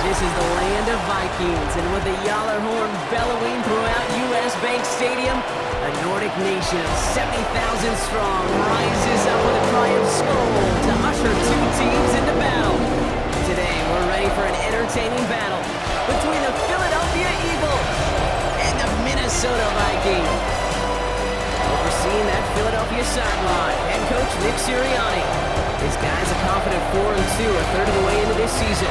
This is the land of Vikings, and with the Yaller horn bellowing throughout U.S. Bank Stadium, a Nordic nation of 70,000 strong rises up with a cry of Skol to usher two teams into battle. Today, we're ready for an entertaining battle between the Philadelphia Eagles and the Minnesota Vikings. Overseeing that Philadelphia sideline, head coach Nick Sirianni. His guys a confident 4-2, a third of the way into this season.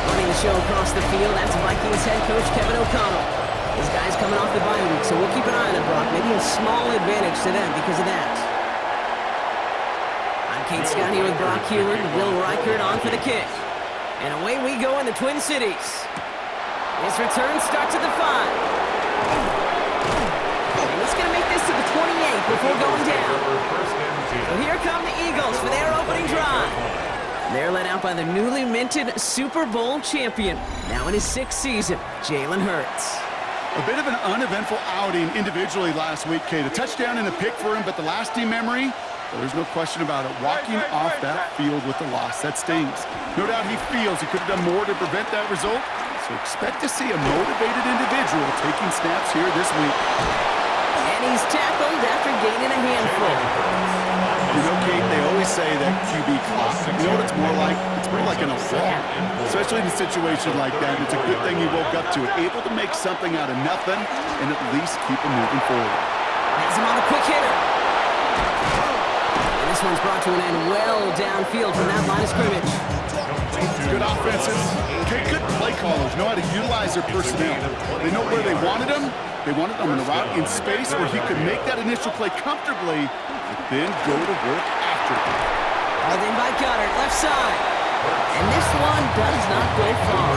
Running the show across the field, that's Vikings head coach Kevin O'Connell. His guys coming off the bye week, so we'll keep an eye on it, Brock. Maybe a small advantage to them because of that. I'm Kate Scott here with Brock Heward, Will Reichert on for the kick. And away we go in the Twin Cities. His return starts at the 5. And he's going to make this to the 28 before going down. So here come the Eagles for their opening drive. They're led out by the newly minted Super Bowl champion, now in his 6th season, Jalen Hurts. A bit of an uneventful outing individually last week, Kate. A touchdown and a pick for him, but the lasting memory, well, there's no question about it. Walking off that field with the loss, that stings. No doubt he feels he could have done more to prevent that result, so expect to see a motivated individual taking snaps here this week. And he's tackled after gaining a handful. You know, Kate, they always say that QB clock. You know what it's more like? It's more like an assault. Especially in a situation like that. It's a good thing you woke up to it. Able to make something out of nothing and at least keep them moving forward. Has him on the quick hitter. And this one's brought to an end well downfield from that line of scrimmage. Good offenses. Kate, good play callers know how to utilize their personnel. They know where they wanted them. They wanted them in a route in space where he could make that initial play comfortably, but then go to work after it. Hauled in by Goddard, left side. And this one does not go far.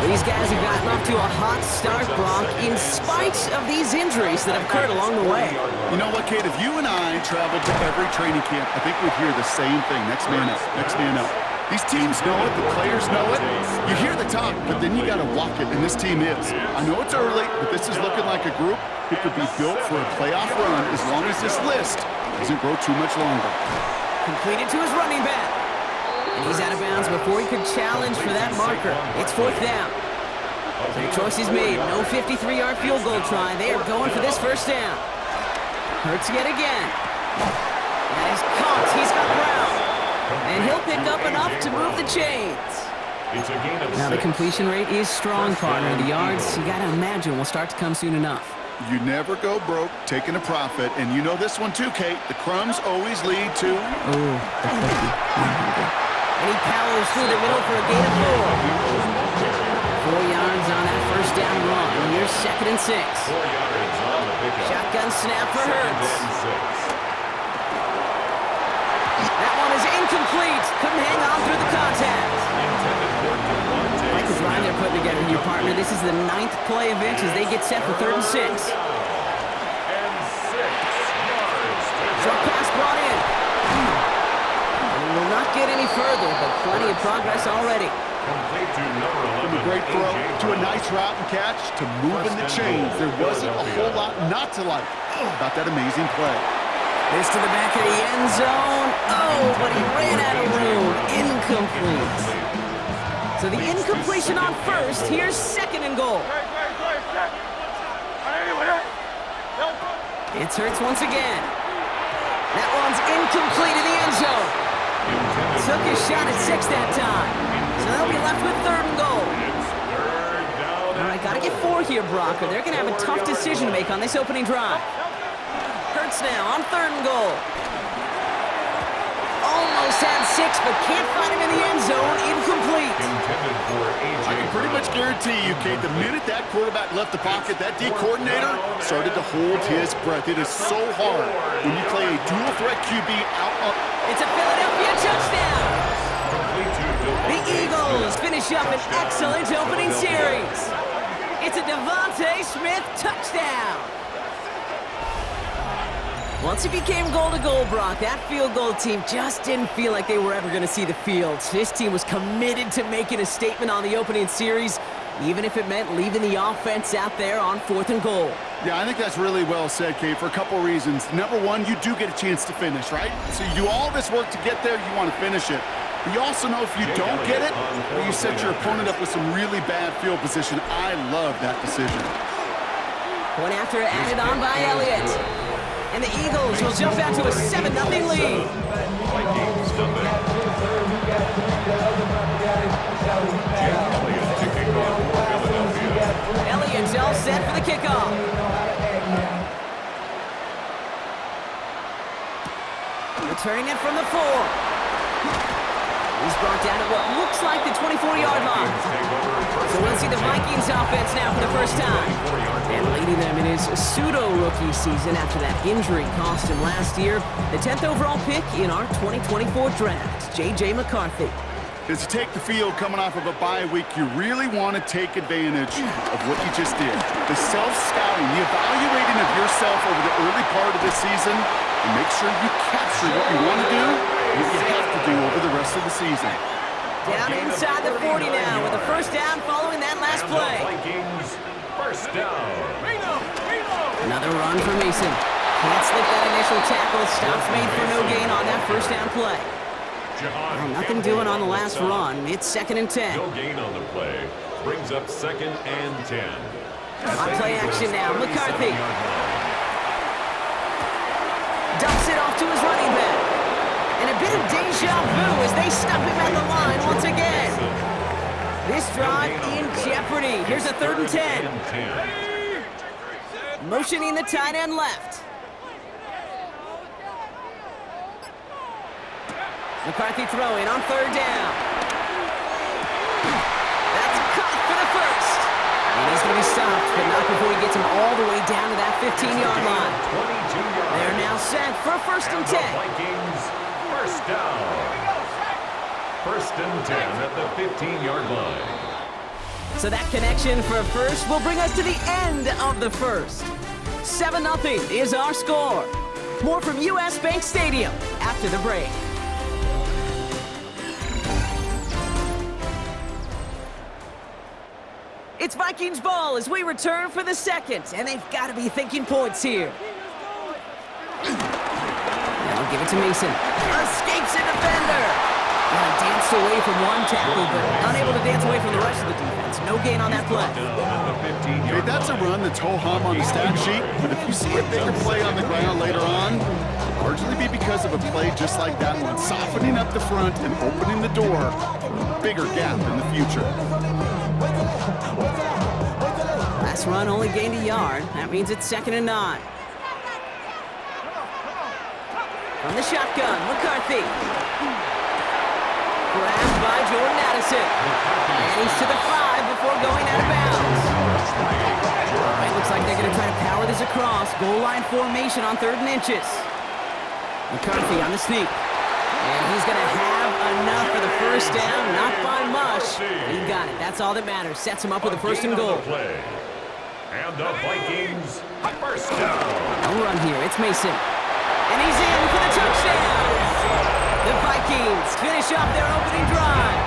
These guys have gotten off to a hot start, Brock, in spite of these injuries that have occurred along the way. You know what, Kate? If you and I traveled to every training camp, I think we'd hear the same thing. Next man up, next man up. These teams know it, the players know it. You hear the talk, but then you got to walk it, and this team is. I know it's early, but this is looking like a group who could be built for a playoff run as long as this list doesn't grow too much longer. Completed to his running back. And he's out of bounds before he could challenge for that marker. It's 4th down. So the choice is made. No 53-yard field goal try. They are going for this first down. Hurts yet again. That is caught. He's got ground. And he'll pick up enough to move the chains. Now the completion rate is strong, partner. The yards, you gotta imagine, will start to come soon enough. You never go broke taking a profit, and you know this one too, Kate. The crumbs always lead to... Oh, the cookie. And he powers through the middle for a gain of 4. 4 yards on that first down run. And here's 2nd and 6. Shotgun snap for Hurts. That one is incomplete. Couldn't hang on through the contact. Like the drive they're putting together here, partner. This is the 9th play of it as they get set for 3rd and 6. Short pass brought in. And we will not get any further, but plenty of progress already. From a great throw to a nice route and catch to moving the chains. There wasn't a whole lot not to like about that amazing play. This to the back of the end zone. Oh, but he ran out of room. Incomplete. So the incompletion on first. Here's 2nd and goal. It's Hurts once again. That one's incomplete in the end zone. Took his shot at 6 that time. So they'll be left with 3rd and goal. All right, got to get 4 here, Brock, or they're going to have a tough decision to make on this opening drive. Hurts now on 3rd and goal. Almost had 6, but can't find him in the end zone. Incomplete. I can pretty much guarantee you, Kate, the minute that quarterback left the pocket, that D coordinator started to hold his breath. It is so hard when you play a dual threat QB out up. It's a Philadelphia touchdown. The Eagles finish up an excellent opening series. It's a Devontae Smith touchdown. Once it became goal-to-goal, Brock, that field goal team just didn't feel like they were ever going to see the field. This team was committed to making a statement on the opening series, even if it meant leaving the offense out there on 4th and goal. Yeah, I think that's really well said, Kate, for a couple reasons. Number one, you do get a chance to finish, right? So you do all this work to get there, you want to finish it. But you also know if you don't get it, well, you set your opponent up with some really bad field position. I love that decision. Point after added on by Elliott. And the Eagles will jump out to a 7-0 lead. Elliott's all set for the kickoff. Returning it from the 4. He's brought down at what looks like the 24-yard line. So we'll see the Vikings offense now for the first time. And leading them in his pseudo-rookie season after that injury cost him last year, the 10th overall pick in our 2024 draft, J.J. McCarthy. As you take the field coming off of a bye week, you really want to take advantage of what you just did. The self-scouting, the evaluating of yourself over the early part of the season, and make sure you capture what you want to do and what you have to do over the rest of the season. Down inside the 40 now with a first down following that last play. First down. Another run for Mason. Can't slip that initial tackle. Stops made for no gain on that first down play. Well, nothing doing on the last run. It's 2nd and 10. No gain on the play. Brings up 2nd and 10. On play action now, McCarthy. Dumps it off to his running back. And a bit of deja vu as they stop him at the line once again. This drive in jeopardy. Here's a 3rd and 10. Motioning the tight end left. McCarthy throwing on 3rd down. That's caught for the first. And he's going to be stopped, but not before he gets him all the way down to that 15-yard line. They're now set for 1st and 10. Vikings, first down. 1st and 10 at the 15-yard line. So that connection for first will bring us to the end of the first. 7-0 is our score. More from US Bank Stadium after the break. It's Vikings ball as we return for the 2nd, and they've got to be thinking points here. Now give it to Mason. Escapes a defender. Danced away from one tackle, but unable to dance away from the rest of the defense. No gain on that play. Okay, that's a run that's ho-hum on the stat sheet, but if you see a bigger play on the ground later on, it'll largely be because of a play just like that one, softening up the front and opening the door for a bigger gap in the future. Last run only gained a yard. That means it's 2nd and 9. From the shotgun, McCarthy. Grabbed by Jordan Addison. And he's to the 5 before going out of bounds. It looks like they're going to try to power this across. Goal line formation on 3rd and inches. McCarthy on the sneak. And he's going to have enough for the first down. Not by much. He got it. That's all that matters. Sets him up with a 1st and goal. And the Vikings, first down. No run here. It's Mason. And he's in for the touchdown. The Vikings finish off their opening drive.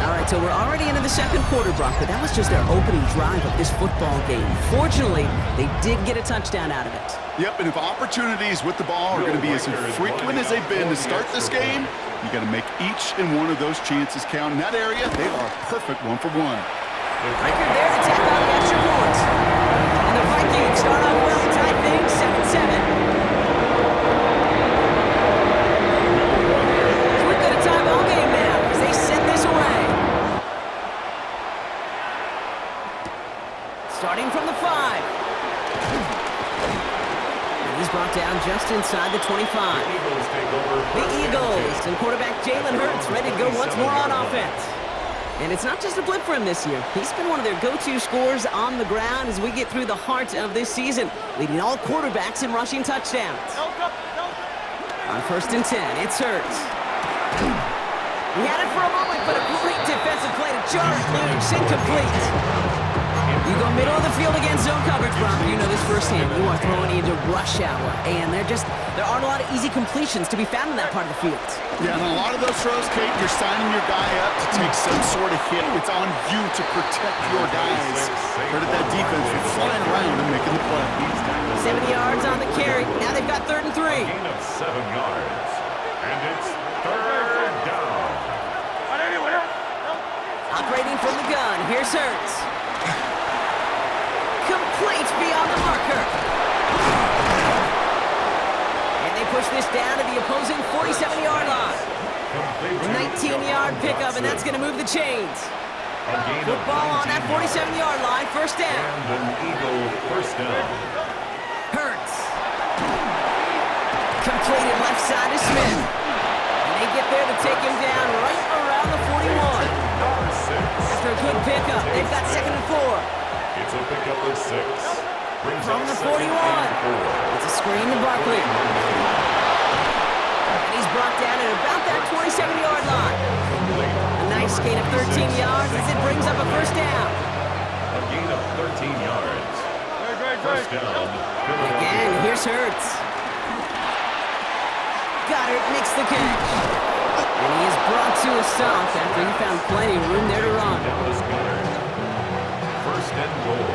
All right, so we're already into the 2nd quarter, Brock, but that was just their opening drive of this football game. Fortunately, they did get a touchdown out of it. Yep, and if opportunities with the ball are going to be as frequent as they've been to start this game, you got to make each and one of those chances count. In that area, they are a perfect 1-for-1. Record there to tap out the extra point. And the Vikings start off well to tie things 7-7. So we've got a tie ball game now as they send this away. Starting from the 5. And he's brought down just inside the 25. The Eagles and quarterback Jalen Hurts ready to go once more on offense. And it's not just a blip for him this year. He's been one of their go-to scorers on the ground as we get through the heart of this season, leading all quarterbacks in rushing touchdowns. On 1st and 10, it's Hurts. He had it for a moment, but a great defensive play to jar it loose, incomplete. You go middle of the field against zone coverage, Brock. You know this firsthand. You are throwing into rush hour, and there aren't a lot of easy completions to be found in that part of the field. Yeah, and a lot of those throws, Kate, you're signing your guy up to take some sort of hit. It's on you to protect your guys. Credit that defense for flying around and making the play. 70 yards on the carry. Now they've got 3rd and 3. Gain of 7 yards. And it's push this down to the opposing 47-yard line. A 19-yard pickup, and that's going to move the chains. Football on that 47-yard line, first down. And an Eagle first down. Hurts. Completed left side to Smith. And they get there to take him down right around the 41. Number 6. After a good pickup, they've got 2nd and 4. It's a pickup of 6. Brings From up the 2nd 41. and 4. It's a screen to Barkley. And he's brought down at about that 27-yard line. A nice gain of 13 yards as it brings up a first down. A gain of 13 yards. First down. Again, here's Hurts. Goddard makes the catch. And he is brought to a stop after he found plenty of room there to run. Dallas Goddard. First and goal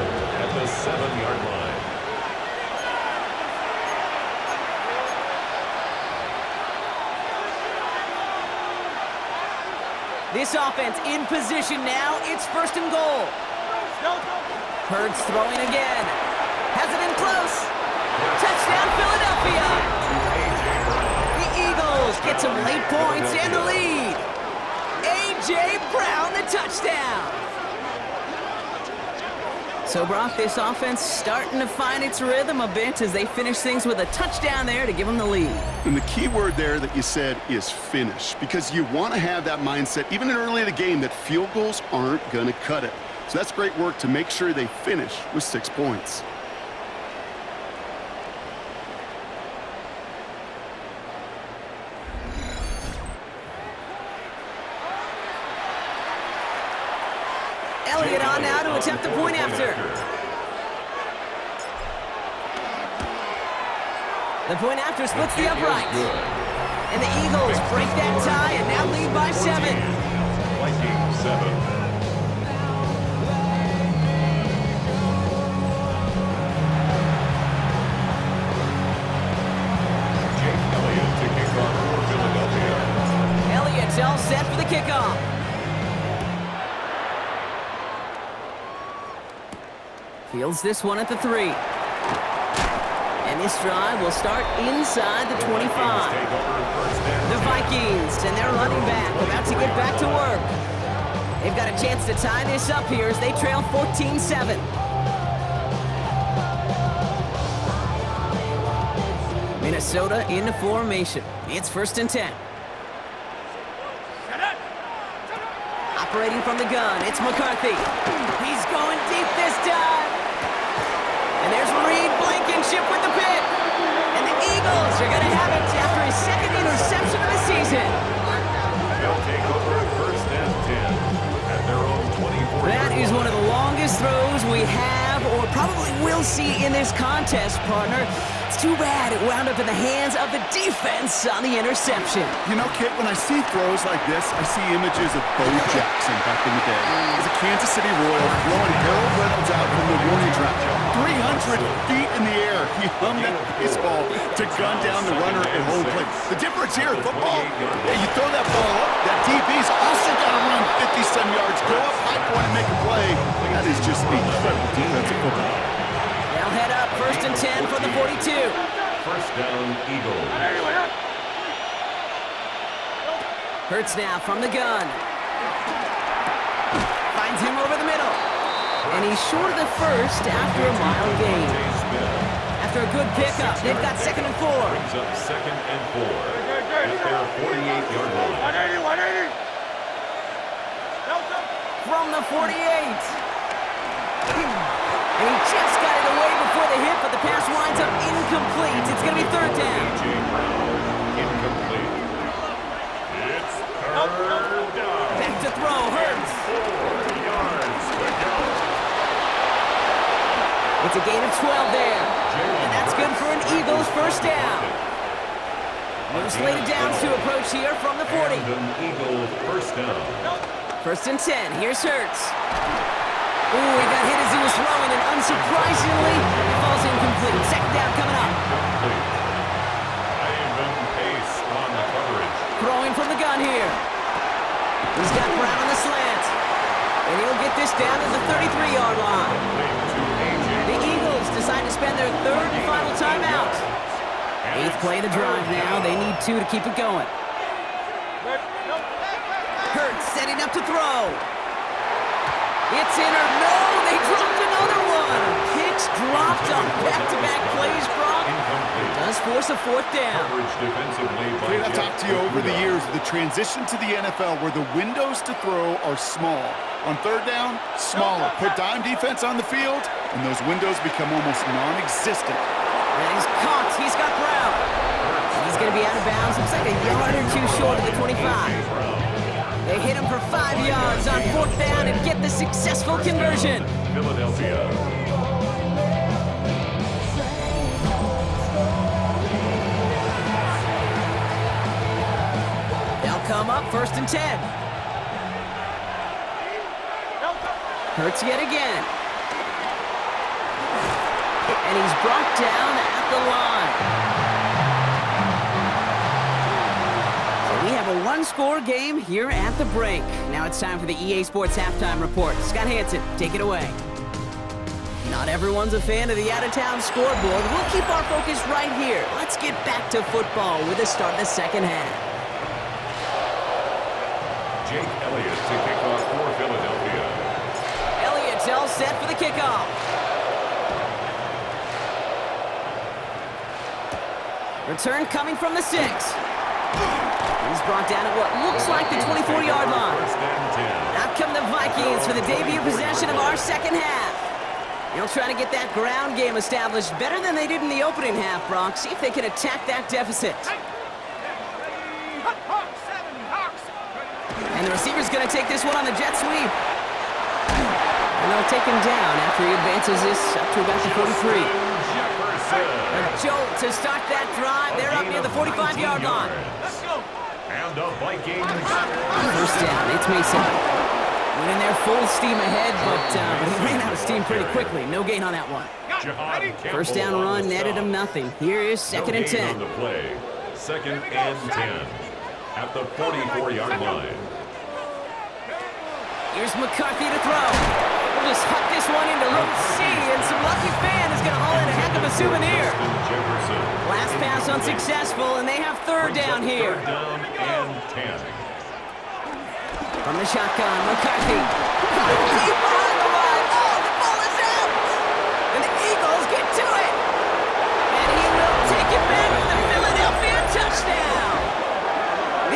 at the 7-yard line. This offense in position now. It's first and goal. Hurts throwing again. Has it in close. Touchdown, Philadelphia. The Eagles get some late points and the lead. A.J. Brown, the touchdown. So, Brock, this offense starting to find its rhythm a bit as they finish things with a touchdown there to give them the lead. And the key word there that you said is finish, because you want to have that mindset, even early in the game, that field goals aren't going to cut it. So that's great work to make sure they finish with 6 points. Elliott on now to attempt the point after. The point after splits the uprights. And the Eagles break that tie and now lead by 7. Vikings 7. Elliott's all set for the kickoff. Fields this one at the 3. And this drive will start inside the 25. The Vikings and their running back about to get back to work. They've got a chance to tie this up here as they trail 14-7. Minnesota into formation. It's first and 10. Operating from the gun, it's McCarthy. He's going deep this time. And there's Reed Blankenship with the pick. And the Eagles are going to have it after his 2nd interception of the season. They'll take over first and 10 at their own 24. That is one of the longest throws we have or probably will see in this contest, partner. It's too bad it wound up in the hands of the defense on the interception. You know, Kit, when I see throws like this, I see images of Bo Jackson back in the day. As a Kansas City Royal throwing Harold Reynolds out from the warning track. 300 feet in the air, he hummed that baseball to gun down the runner at home plate. The difference here in football, you throw that ball up, that DB's also got to run 50-some yards, go up high point and make a play. That is just incredible defensive football. They'll head up first and 10 for the 42. First down, Eagles. Hurts now from the gun. Finds him over the middle. And he's short of the first after a mile gain. After a good pickup, they've got 2nd and 4. Brings up 2nd and 4 at their 48-yard line. 180. From the 48. And he just got it away before the hit, but the pass winds up incomplete. It's going to be 3rd down. A.J. Brown, incomplete. It's 3rd down. Back to throw, Hurts. 4 yards to go. It's a gain of 12 there. And that's good for an Eagles first down. No slated downs to approach here from the 40. And an Eagle first down. First and 10. Here's Hurts. Ooh, he got hit as he was throwing, and unsurprisingly, he falls incomplete. 2nd down coming up. Complete. Ivan Pace on the coverage. Throwing from the gun here. He's got Brown on the slant. And he'll get this down to the 33-yard line. Complete to A.J. The Eagles decide to spend their 3rd and final timeout. Eighth play of the drive now. They need 2 to keep it going. Hurts setting up to throw. It's in or no, they dropped another one. Picks dropped on back-to-back plays, Brock. Does force a 4th down. I've talked to you over the years, the transition to the NFL where the windows to throw are small. On 3rd down, smaller. Put dime defense on the field, and those windows become almost non-existent. And he's caught. He's got Brown. He's going to be out of bounds. Looks like a yard or 2 short of the 25. They hit him for 5 yards on 4th down and get the successful conversion. Philadelphia. They'll come up 1st and 10. Hurts yet again. And he's brought down at the line. We have a 1-score game here at the break. Now it's time for the EA Sports Halftime Report. Scott Hansen, take it away. Not everyone's a fan of the out-of-town scoreboard. We'll keep our focus right here. Let's get back to football with the start of the 2nd half. Jake Elliott to kick off for Philadelphia. Elliott's all set for the kickoff. Return coming from the 6. He's brought down at what looks like the 24-yard line. Out come the Vikings for the debut possession of our 2nd half. They'll try to get that ground game established better than they did in the opening half, Brock. See if they can attack that deficit. And the receiver's going to take this one on the jet sweep. And they'll take him down after he advances this up to about the 43. A jolt to start that drive. They're up near the 45-yard line. And the Vikings. 1st down, it's Mason. Went in there full steam ahead, but he ran out of steam pretty quickly. No gain on that one. 1st down run netted him nothing. Here is 2nd and 10. On the play. 2nd and 10 at the 44-yard line. Here's McCarthy to throw. We'll just huck this one into row C, and some lucky fan is going to haul in a heck of a souvenir. Last pass unsuccessful, and they have 3rd down here. 3rd down and 10. From the shotgun, McCarthy. Deep behind the line. Oh, the ball is out. And the Eagles get to it. And he will take it back for the Philadelphia touchdown.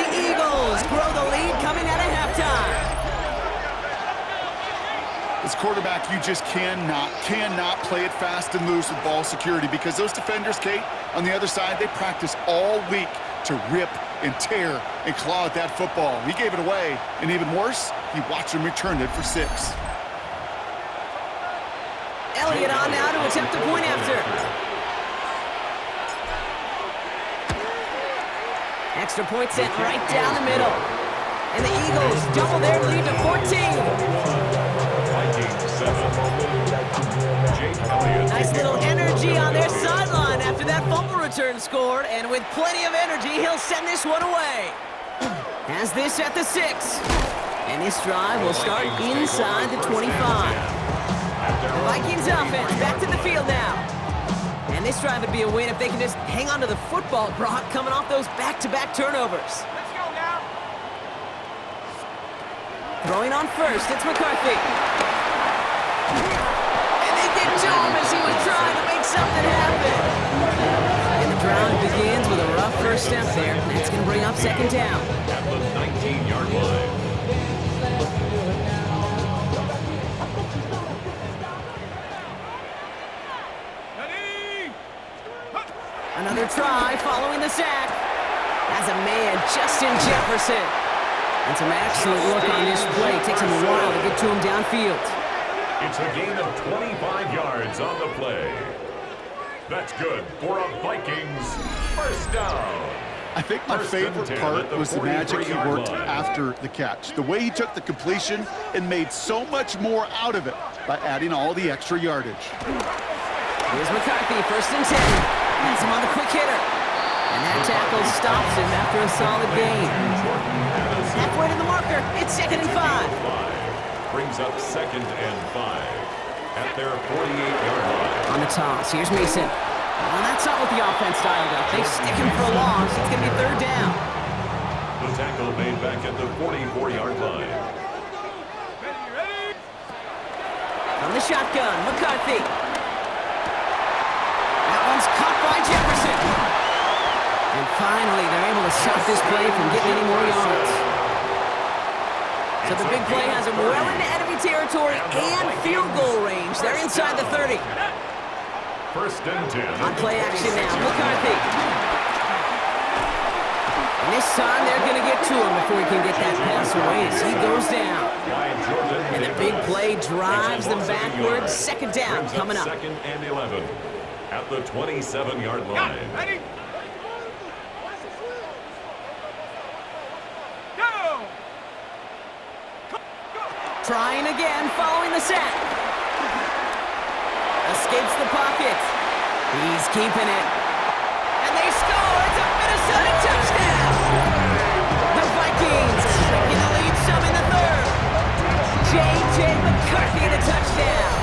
The Eagles grow the lead coming out of halftime. As quarterback, you just cannot play it fast and loose with ball security because those defenders, Kate, on the other side, they practice all week to rip and tear and claw at that football. He gave it away, and even worse, he watched him return it for 6. Elliott on now to attempt the point after. Extra point sent right down the middle. And the Eagles double their lead to 14. Nice little energy on their sideline after that fumble return scored, and with plenty of energy, he'll send this one away. Has this at the 6. And this drive will start inside the 25. The Vikings offense back to the field now. And this drive would be a win if they can just hang on to the football, Brock, coming off those back-to-back turnovers. Let's go now. Throwing on 1st, it's McCarthy. To him as he was trying to make something happen. And the drive begins with a rough 1st step there. That's going to bring up 2nd down. At the 19-yard line. Another try following the sack. As a man, Justin Jefferson. And some excellent work on this play. It takes him a while to get to him downfield. It's a gain of 25 yards on the play. That's good for a Vikings 1st down. I think my favorite part was the magic he worked after the catch. The way he took the completion and made so much more out of it by adding all the extra yardage. Here's McCarthy, 1st and 10. That's him on the quick hitter. And that tackle stops him after a solid gain. Halfway to the marker, it's 2nd and 5. Brings up 2nd and 5 at their 48-yard line. On the toss, here's Mason. Well, that's not what the offense dialed up. They stick him for a loss. It's going to be third down. The tackle made back at the 44-yard line. From the shotgun, McCarthy. That one's caught by Jefferson. And finally, they're able to stop this play from getting any more yards. So the big play has them well into enemy territory and field goal range. They're inside the 30. First and 10. On play action now, McCarthy. And this time they're going to get to him before he can get that pass away as he goes down. And the big play drives them backwards. Second down coming up. Second and 11 at the 27-yard line. Ready? Go! Trying again following the sack. Escapes the pocket. He's keeping it. And they score! It's a Minnesota touchdown! The Vikings taking the lead some in the third. J.J. McCarthy in a touchdown.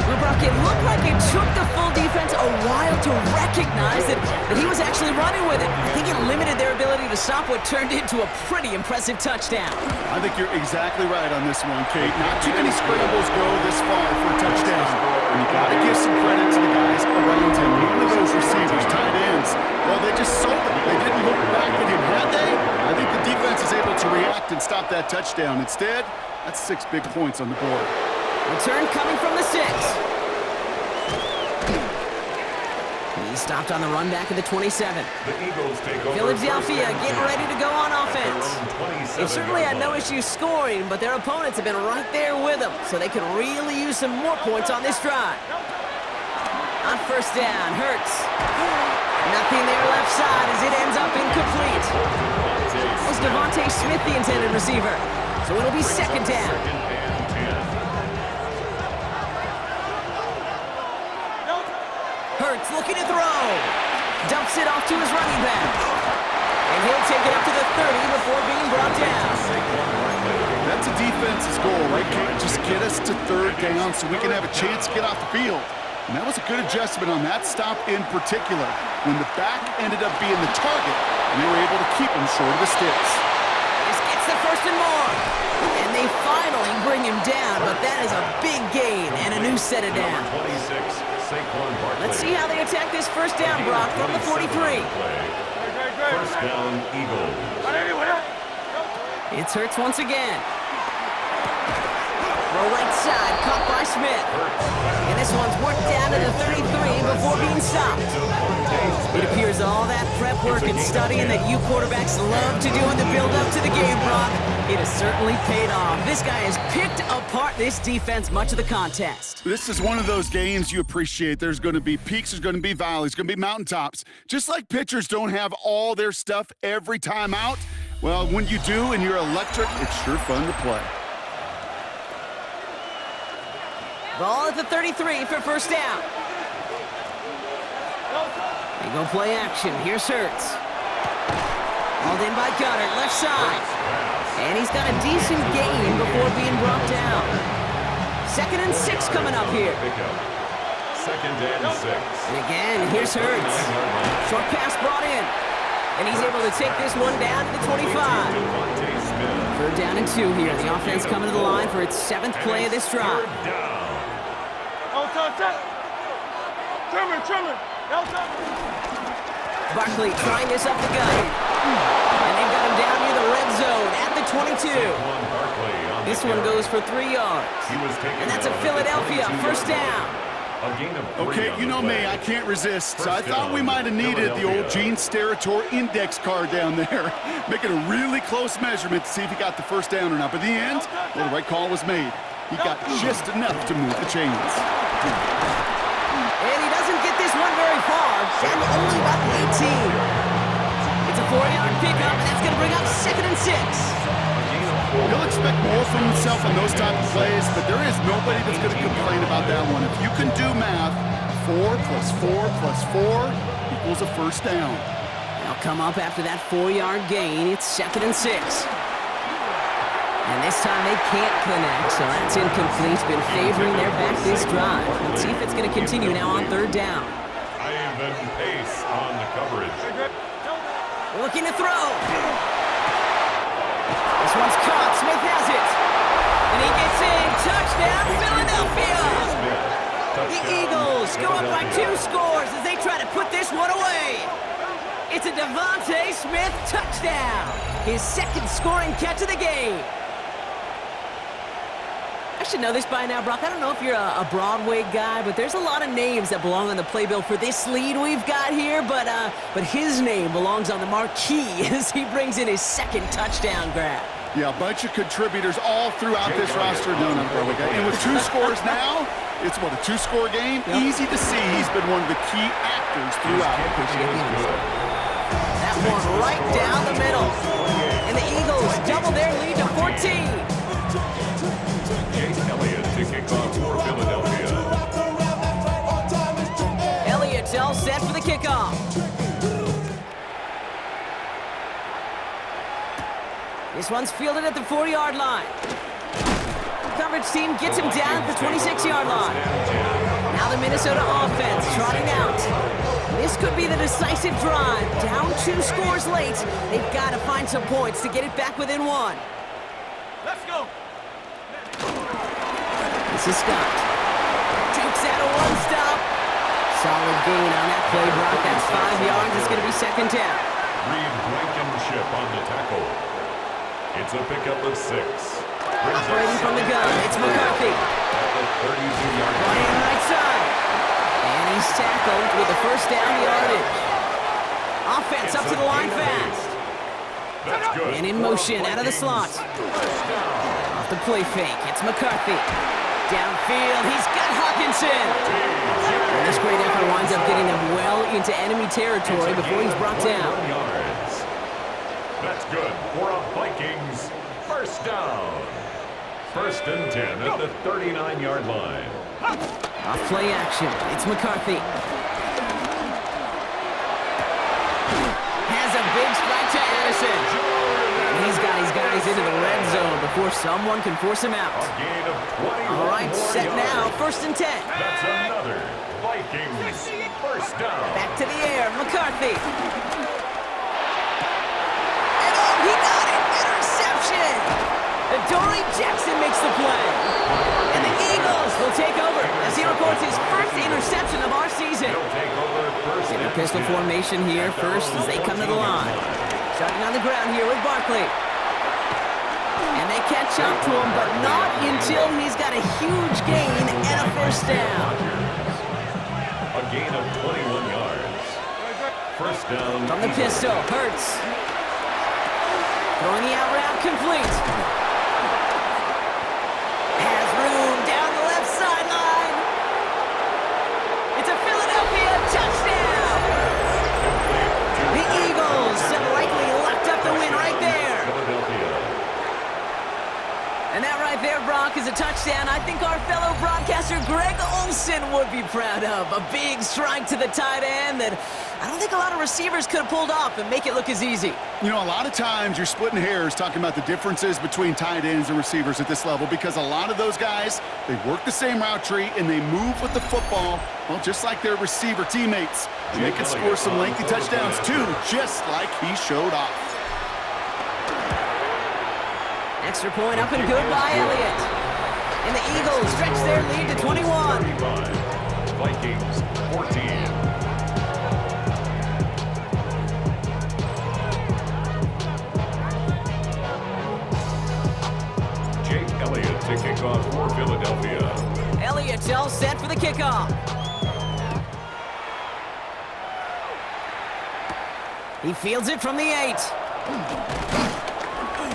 Well, Brock, it looked like it took the full defense a while to recognize that he was actually running with it. I think it limited their ability to stop what turned into a pretty impressive touchdown. I think you're exactly right on this one, Kate. Not too many scrambles go this far for a touchdown. And you got to give some credit to the guys around him. One of those receivers, tight ends, well, they just sold it. They didn't look back at him, had they? I think the defense is able to react and stop that touchdown. Instead, that's 6 big points on the board. Return coming from the 6. He stopped on the run back at the 27. The Eagles take over. Philadelphia getting ready to go on offense. They've certainly had no issues scoring, but their opponents have been right there with them, so they can really use some more points on this drive. On first down, Hurts. Nothing there left side as it ends up incomplete. Was Devontae Smith the intended receiver? So it'll be second down. Hurts looking to throw. Dumps it off to his running back. And he'll take it up to the 30 before being brought down. That's a defense's goal, right, Kate? Just get us to third down so we can have a chance to get off the field. And that was a good adjustment on that stop in particular, when the back ended up being the target, and they were able to keep him short of the sticks. This gets the first and more. And they finally bring him down, but that is a big gain and a new set of downs. Let's see how they attack this first down, Brock, from the 43. First down, Eagles. It's Hurts once again. Throw right side, caught by Smith. And this one's worked down to the 33 before being stopped. It appears all that prep work and studying that you quarterbacks love to do in the build-up to the game, Brock, it has certainly paid off. This guy has picked apart this defense much of the contest. This is one of those games you appreciate. There's going to be peaks, there's going to be valleys, going to be mountaintops. Just like pitchers don't have all their stuff every time out, well, when you do and you're electric, it's sure fun to play. Ball at the 33 for first down. They go play action. Here's Hurts. Hauled in by Gunner, left side. And he's got a decent gain before being brought down. 2nd and 6 coming up here. Second and 6. And again, here's Hurts. Short pass brought in. And he's able to take this one down to the 25. 3rd down and 2 here. The offense coming to the line for its 7th play of this drive. Barkley trying this up the gut. And they've got him down near the red zone at the 22. This one goes for 3 yards. And that's a Philadelphia first down. Okay, you know me, I can't resist. So I thought we might have needed the old Gene Steratore index card down there. Making a really close measurement to see if he got the first down or not. But in the end, well, the right call was made. He got just enough to move the chains. And he doesn't get this one very far. Down to only about the 18. It's a 4-yard pickup, and that's going to bring up 2nd and 6. He'll expect more from himself on those type of plays, but there is nobody that's going to complain about that one. If you can do math, 4 plus 4 plus 4 equals a first down. They'll come up after that 4-yard gain. It's 2nd and 6. And this time they can't connect, so that's incomplete. Been favoring their back this drive. Let's see if it's going to continue now on third down. Ivan Pace on the coverage. Looking to throw. This one's caught. Smith has it. And he gets in. Touchdown, Philadelphia. The Eagles go up by 2 scores as they try to put this one away. It's a Devontae Smith touchdown. His second scoring catch of the game. I should know this by now, Brock. I don't know if you're a Broadway guy, but there's a lot of names that belong on the playbill for this lead we've got here, but his name belongs on the marquee as he brings in his second touchdown grab. Yeah, a bunch of contributors all throughout this roster. No, Broadway guy. And with 2 scores now, it's what, a 2-score game? Yep. Easy to see he's been one of the key actors throughout. That one right down the middle. And the Eagles double their lead to 14. Jake Elliott to kick off for Philadelphia. Elliott's all set for the kickoff. This one's fielded at the 4-yard line. Coverage team gets him down at the 26-yard line. Now the Minnesota offense trotting out. This could be the decisive drive. Down 2 scores late. They've got to find some points to get it back within 1. Let's go. This is Scott. Takes out a 1-stop. Solid gain on that play, Brock. That's 5 yards. It's going to be second down. Reed Blankenship on the tackle. It's a pickup of 6. Operating from the gun, it's McCarthy. At the 32-yard line. Running right side. And he's tackled with the first down yardage. Offense up to the line fast. That's good. And in motion, out of the slot. Off the play fake, it's McCarthy. Downfield, he's got Hawkinson. And this great effort winds up getting them well into enemy territory before he's brought down. That's good for a Vikings first down. 1st and 10 at the 39-yard line. Off play action, it's McCarthy. Has a big strike to Addison. And he's got his guys into the red zone before someone can force him out. A gain of 21 All right, set yards. now, 1st and 10. That's another Vikings first down. Back to the air, McCarthy. And oh, he got it! Interception! Adoree Jackson makes the play. And the Eagles will take over as he records his first interception of our season. He'll take over first In the and pistol 10. formation here first as they come to the line. Starting on the ground here with Barkley. And they catch up to him, but not until he's got a huge gain and a first down. A gain of 21 yards. First down. From the pistol, Hurts. Throwing the out route complete. Has room down the left sideline. It's a Philadelphia touchdown. The Eagles have likely locked up the win right there. Philadelphia. And that right there, Brock, is a touchdown I think our fellow broadcaster Greg Olsen would be proud of. A big strike to the tight end that I don't think a lot of receivers could have pulled off and make it look as easy. You know, a lot of times you're splitting hairs talking about the differences between tight ends and receivers at this level because a lot of those guys, they work the same route tree and they move with the football, well, just like their receiver teammates. And they can score some lengthy touchdowns too, just like he showed off. Extra point up and good by Elliott. And the Eagles stretch their lead to 21. 35. Vikings 14. Jake Elliott to kick off for Philadelphia. Elliott's all set for the kickoff. He fields it from the 8.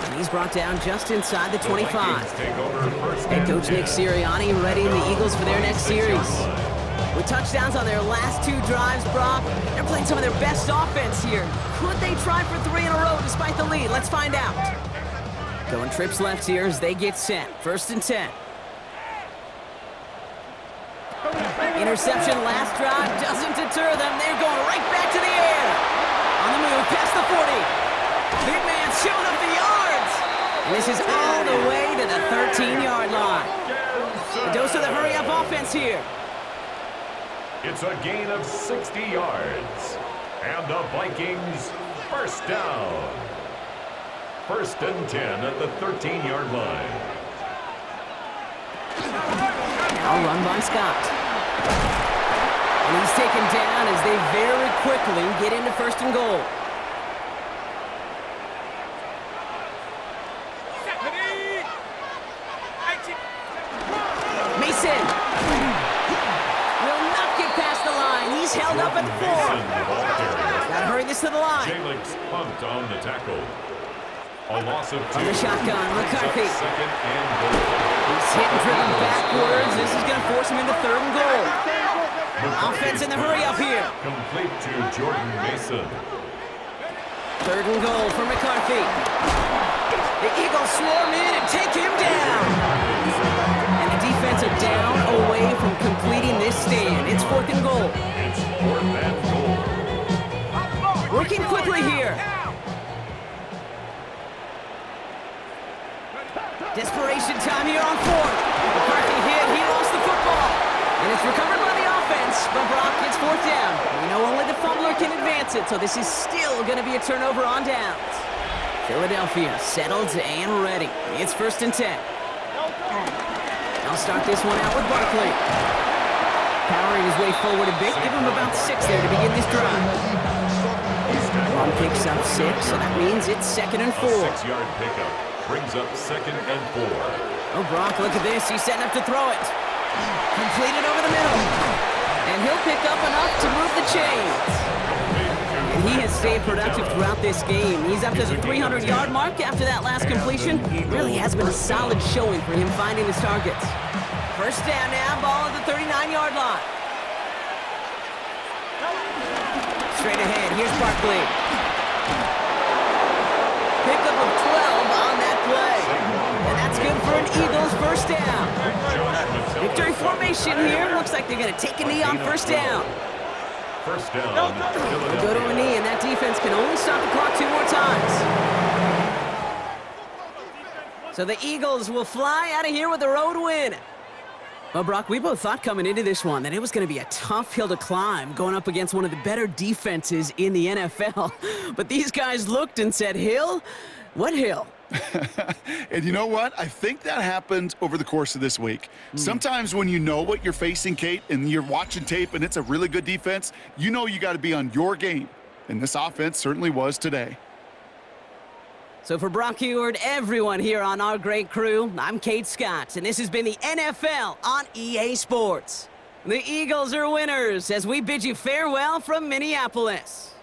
And he's brought down just inside the 25. Head coach Nick Sirianni readying the Eagles for their next series. With touchdowns on their last 2 drives, Brock, they're playing some of their best offense here. Could they try for 3 in a row despite the lead? Let's find out. Going trips left here as they get set. 1st and 10. Interception last drive doesn't deter them. They're going right back to the air. On the move, past the 40. Big man showing up the yards. And this is all the way to the 13-yard line. A dose of the hurry-up offense here. It's a gain of 60 yards. And the Vikings first down. 1st and 10 at the 13-yard line. Now run by Scott. And he's taken down as they very quickly get into 1st and goal. Mason will not get past the line. He's held up at the 4. Got to hurry this to the line. Jalen's pumped on the tackle. A loss of 2. On the shotgun, McCarthy. 2nd and goal. He's hit and driven backwards. This is going to force him into 3rd and goal. Offense in the hurry up here. Complete to Jordan Mason. 3rd and goal for McCarthy. The Eagles swarm in and take him down. And the defense are down away from completing this stand. It's 4th and goal. It's 4th and goal. Working quickly here. Desperation time here on 4th. McCarthy hit. He lost the football. And it's recovered by the offense, but Brock gets 4th down. We know only the fumbler can advance it, so this is still going to be a turnover on downs. Philadelphia settled and ready. It's 1st and 10. I'll start this one out with Barkley. Powering his way forward a bit. Give him about 6 there to begin this drive. Long picks up 6, so that means it's 2nd and 4. 6-yard pickup brings up 2nd and 4. Oh, Brock, look at this. He's setting up to throw it. Completed over the middle. And he'll pick up enough to move the chains. And he has stayed productive throughout this game. He's up to the 300-yard mark after that last completion. Really has been a solid showing for him finding his targets. 1st down now, ball at the 39-yard line. Straight ahead, here's Barkley. Pickup of 12 on that play. And that's good for an Eagles 1st down. Victory formation here. Looks like they're going to take a knee on 1st down. 1st down. They'll go to a knee, and that defense can only stop the clock 2 more times. So the Eagles will fly out of here with a road win. Well, Brock, we both thought coming into this one that it was going to be a tough hill to climb going up against one of the better defenses in the NFL. But these guys looked and said, Hill? What hill? And you know what? I think that happened over the course of this week. Sometimes when you know what you're facing, Kate, and you're watching tape and it's a really good defense, you know you got to be on your game. And this offense certainly was today. So for Brock Heward, everyone here on our great crew, I'm Kate Scott, and this has been the NFL on EA Sports. The Eagles are winners as we bid you farewell from Minneapolis.